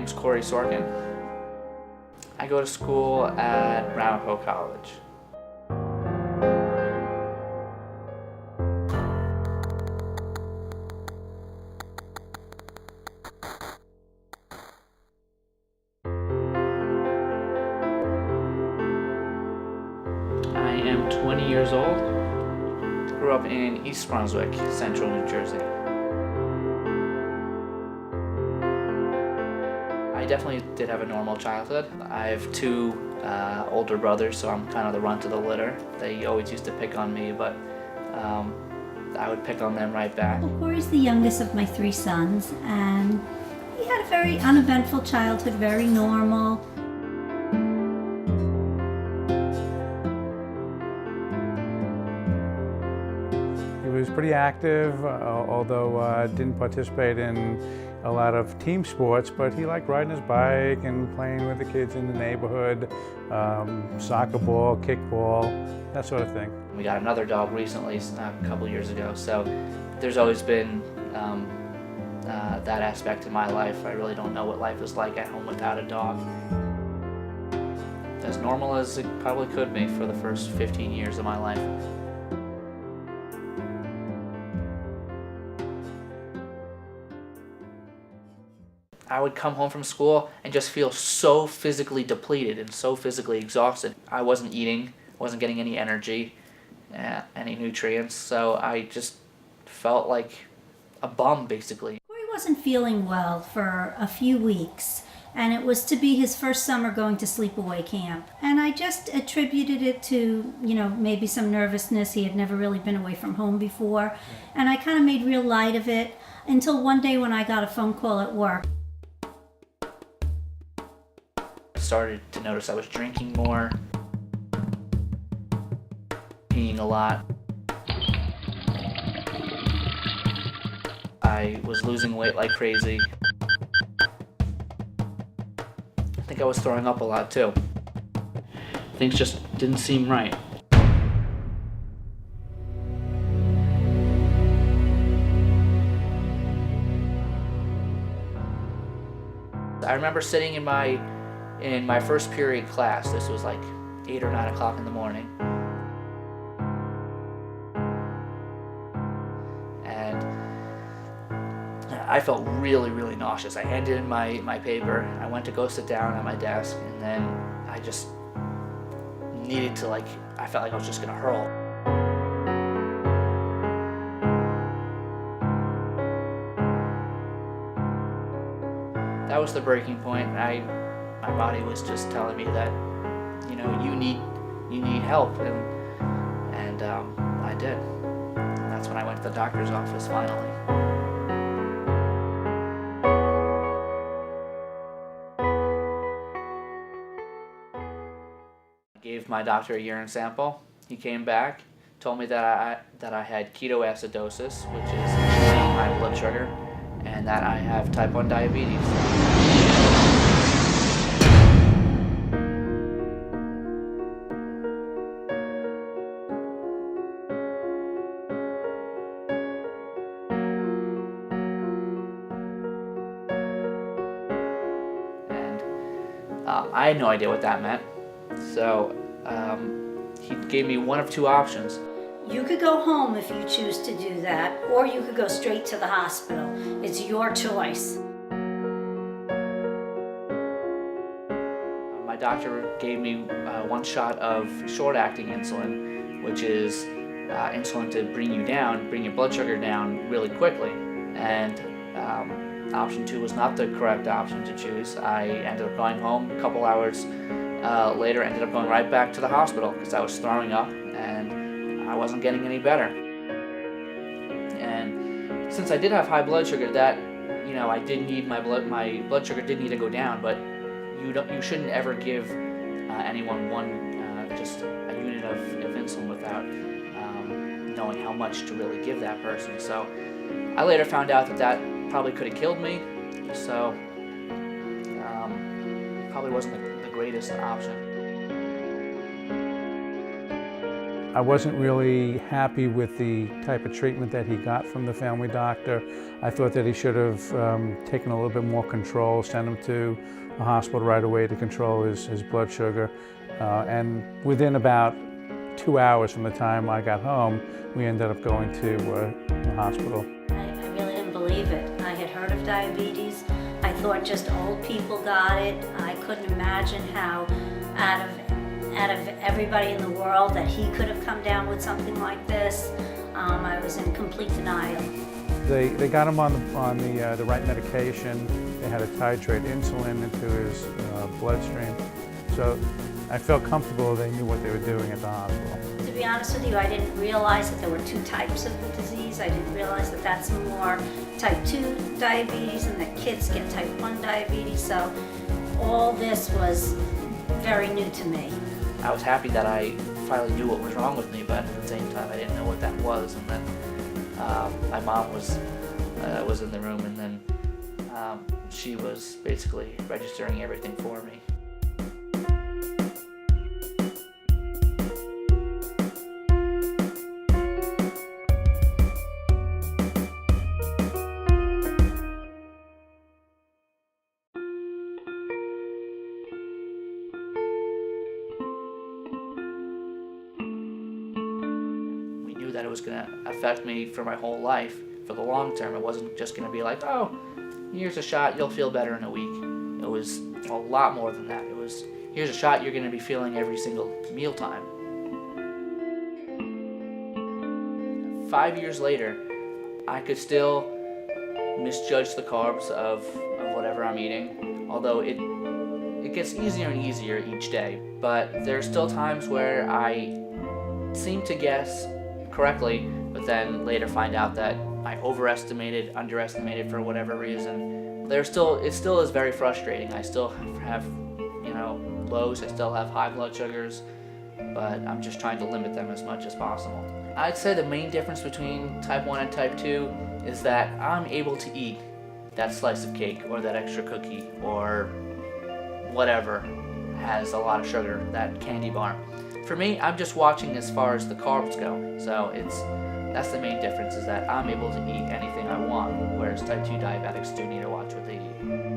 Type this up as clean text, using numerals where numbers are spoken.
name's Corey Sorkin. I go to school at Ramapo College. I am 20 years old. Grew up in East Brunswick, central New Jersey. I definitely did have a normal childhood. I have two older brothers, so I'm kind of the runt of the litter. They always used to pick on me, but I would pick on them right back. Well, Corey's the youngest of my three sons, and he had a very uneventful childhood, very normal. He was pretty active, although didn't participate in a lot of team sports, but he liked riding his bike and playing with the kids in the neighborhood, soccer ball, kickball, that sort of thing. We got another dog recently, a couple years ago, so there's always been that aspect in my life. I really don't know what life is like at home without a dog. As normal as it probably could be for the first 15 years of my life. I would come home from school and just feel so physically depleted and so physically exhausted. I wasn't eating, wasn't getting any energy, any nutrients, so I just felt like a bum, basically. Corey wasn't feeling well for a few weeks, and it was to be his first summer going to sleepaway camp. And I just attributed it to, maybe some nervousness. He had never really been away from home before, and I kind of made real light of it until one day when I got a phone call at work. Started to notice I was drinking more, peeing a lot. I was losing weight like crazy. I think I was throwing up a lot too. Things just didn't seem right. I remember sitting in my first period class. This was like 8 or 9 o'clock in the morning. And I felt really, really nauseous. I handed in my paper. I went to go sit down at my desk, and then I just needed to, I felt like I was just gonna hurl. That was the breaking point. My body was just telling me that, you need help, and I did. And that's when I went to the doctor's office finally. I gave my doctor a urine sample. He came back, told me that I had ketoacidosis, which is high blood sugar, and that I have type 1 diabetes. I had no idea what that meant, so he gave me one of two options. You could go home if you choose to do that, or you could go straight to the hospital. It's your choice. My doctor gave me one shot of short-acting insulin, which is insulin to bring your blood sugar down really quickly. And option 2 was not the correct option to choose. I ended up going home. A couple hours later, ended up going right back to the hospital because I was throwing up and I wasn't getting any better. And since I did have high blood sugar, that I did need my blood sugar did need to go down, but you shouldn't ever give anyone just a unit of insulin without knowing how much to really give that person. So I later found out that probably could have killed me, so probably wasn't the greatest option. I wasn't really happy with the type of treatment that he got from the family doctor. I thought that he should have taken a little bit more control, sent him to a hospital right away to control his blood sugar. And within about 2 hours from the time I got home, we ended up going to the hospital. I really didn't believe it. I had heard of diabetes. I thought just old people got it. I couldn't imagine how out of everybody in the world that he could have come down with something like this. I was in complete denial. They got him on the right medication. They had to titrate insulin into his bloodstream. So I felt comfortable they knew what they were doing at the hospital. To be honest with you, I didn't realize that there were 2 types of the disease. I didn't realize that that's more type 2 diabetes and that kids get type 1 diabetes. So all this was very new to me. I was happy that I finally knew what was wrong with me, but at the same time I didn't know what that was. And then my mom was in the room, and then she was basically registering everything for me. That it was going to affect me for my whole life, for the long term. It wasn't just going to be like, oh, here's a shot, you'll feel better in a week. It was a lot more than that. It was, here's a shot you're going to be feeling every single mealtime. 5 years later, I could still misjudge the carbs of whatever I'm eating, although it gets easier and easier each day. But there's still times where I seem to guess correctly, but then later find out that I overestimated, underestimated for whatever reason. It still is very frustrating. I still have, lows. I still have high blood sugars, but I'm just trying to limit them as much as possible. I'd say the main difference between type 1 and type 2 is that I'm able to eat that slice of cake or that extra cookie or whatever has a lot of sugar, that candy bar. For me, I'm just watching as far as the carbs go. So that's the main difference, is that I'm able to eat anything I want, whereas type 2 diabetics do need to watch what they eat.